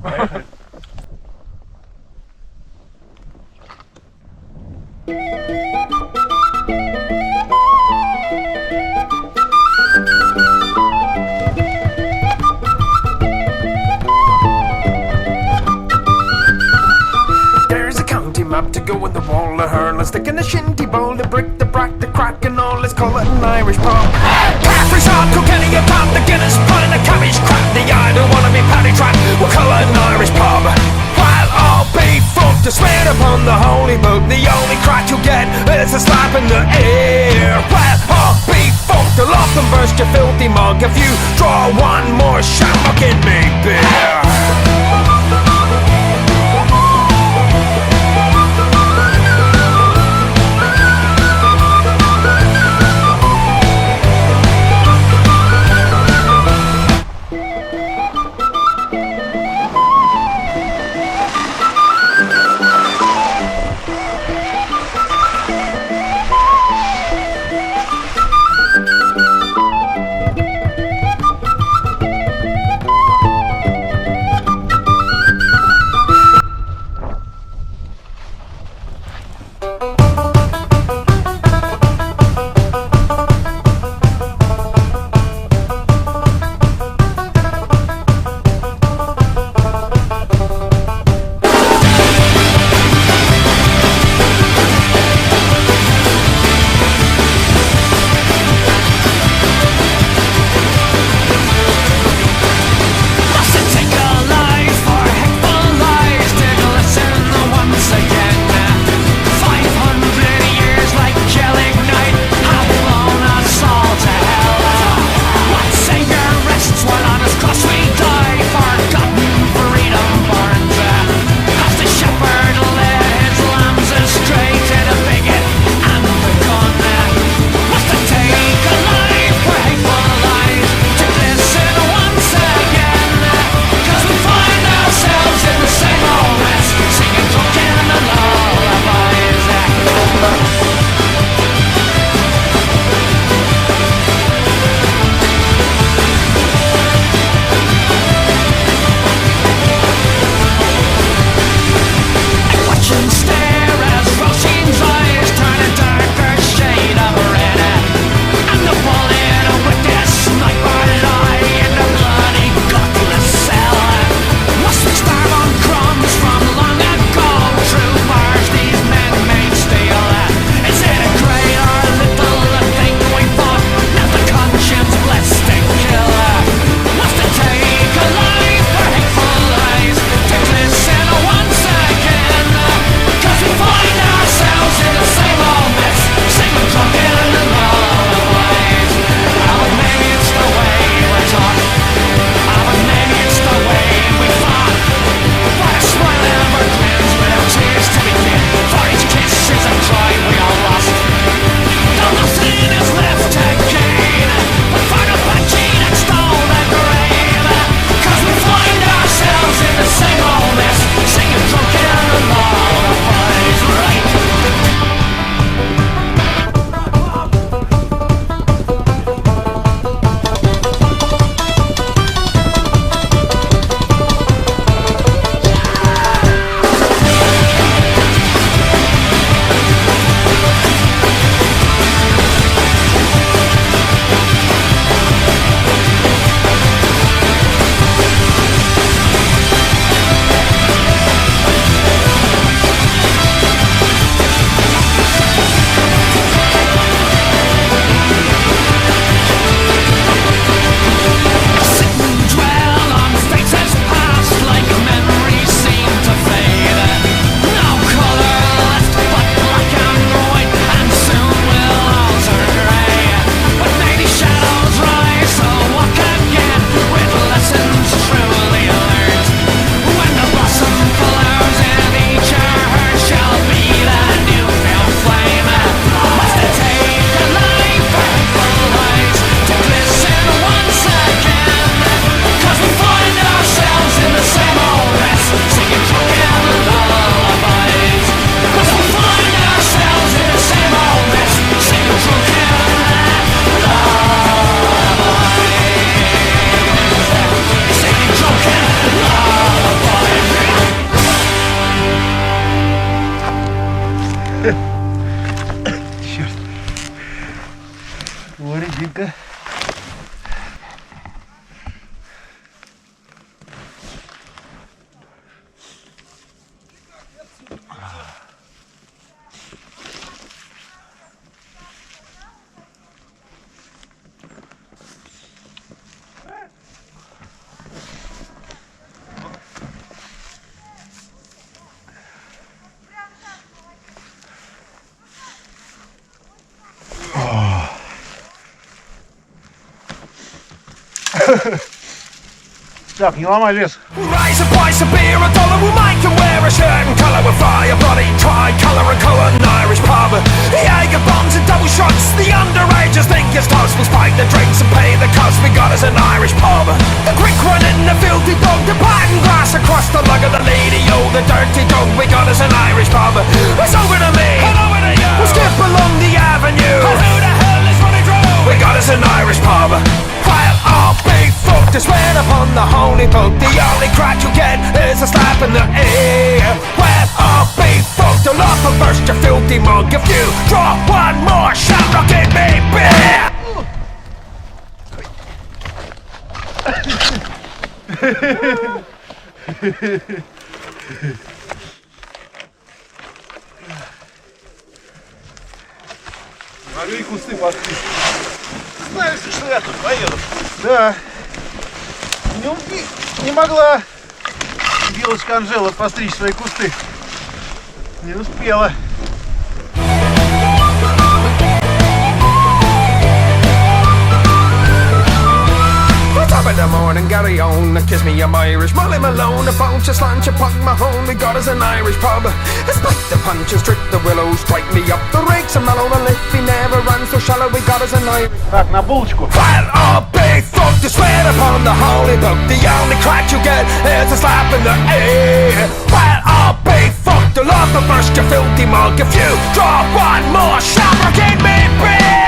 Поехали. Up to go in the wall of her. Let's stick in a shinty bowl, the brick, the brack, the crack, and all. Let's call it an Irish pub. Caffrey's hard, Kilkenny, a pub, the Guinness, pint, the cabbage crap. The I don't wanna be paddy trapped. We'll call it an Irish pub. While I'll be fucked to swear upon the holy book, the only crack you'll get is a slap in the ear. Well, I'll be fucked, I'll often burst your filthy mug if you draw one more shot, fucking me beer. О, резинка. Так, не ломай лес. Raise the price of beer, $1 will make you wear a shirt and colour with fire, bloody tri-colour and colour, an Irish pub. The Jaeger bombs and double shots, the underagers think it's toast. We spike the drinks and pay the cost, we got us an Irish pub. The quick one in the filthy dog, the pattern glass across the lug of the lady, oh the dirty dog, we got us an Irish pub. It's over to me, and over to you, we'll skip along the avenue, and who the hell is running through? We got us an Irish pub. While I'll be fucked to swear upon the holy book, the only crack you get is a slap in the ear. Well, I'll be fucked, I'll off and burst your filthy mug. If you draw one more shot, I'll give me beer. Могли и кусты постричь. Знаешь, что я тут поеду? Да. Не могла Белочка Анжела постричь свои кусты. Не успела. Top of the morning, Gary on, kiss me, I'm Irish. Molly Malone, a bunch of slant, you punk my home. We got us an Irish pub. Spike the punches, trick the willows, strike me up the rakes. And Malone, and if he never runs so shallow, we got us an Irish. Так, на булочку. Well, I'll be fucked to swear upon the holy book. The only crack you get is a slap in the ear. Well, I'll be fucked to love and burst your filthy mug. If you draw one more shot, give me beer.